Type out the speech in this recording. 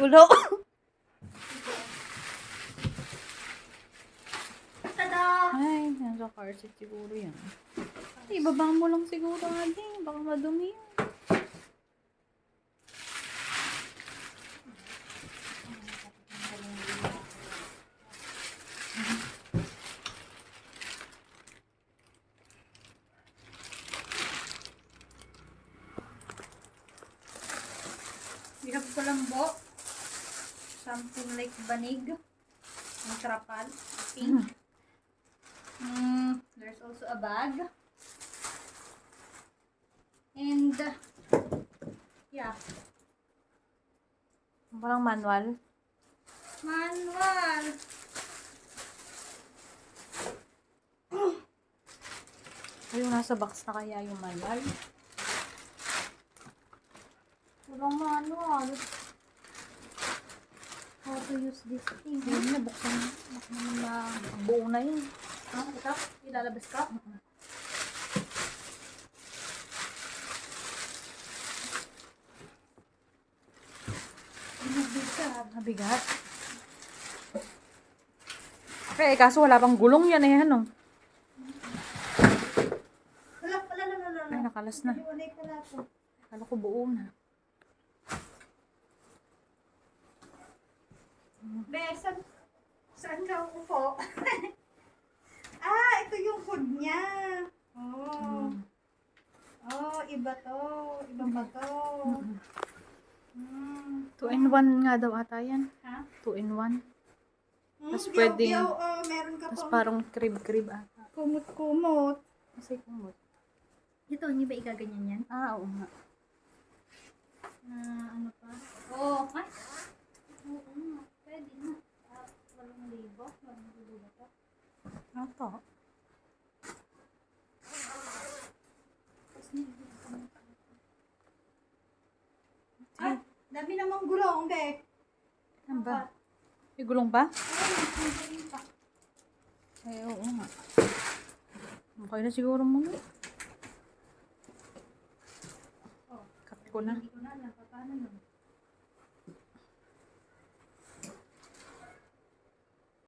Gulo. Tada! Ay, nasa car seat siguro yan. Ibaba mo lang siguro, ate. Baka madumi yun. We have kulambo. Something like banig. Ang trapal. Pink. There's also a bag. And, yeah. Parang manual. Manual. Ay, yung nasa box na kaya yung manual. Walang manual. How to use this thing. Ayun na, buksan. Baka naman na buo na yun. Ah, ito? Ilalabas ka? Mabigat. Okay, kaso wala pang gulong yan eh, ano? Wala. Ay, nakalas na. Iwalay pala ito. Kala ko buo na. Be, saan ka uupo? Ito yung food niya. Oh. Oh, iba to. Iba pa to. 2-in-1 nga daw ata yan. Ha? 2-in-1. Tas Diyaw, pwedeng- diyaw, meron ka Tapos pang parang crib-crib ata. kumot-kumot. Kasi kumot. Ito, hindi ba igaganyan yan? Ah, oo nga. Ano pa? Oh, ay! Oo nga, pwede na. 8,000. 8,000 ba ito? Ano to? Ay, dami namang gulong, be. Ano ba? May gulong pa? Ay, pa. Ay, oo nga. Okay na siguro muna. Oh, Cut ko na. hindi ko na alam, paano nun?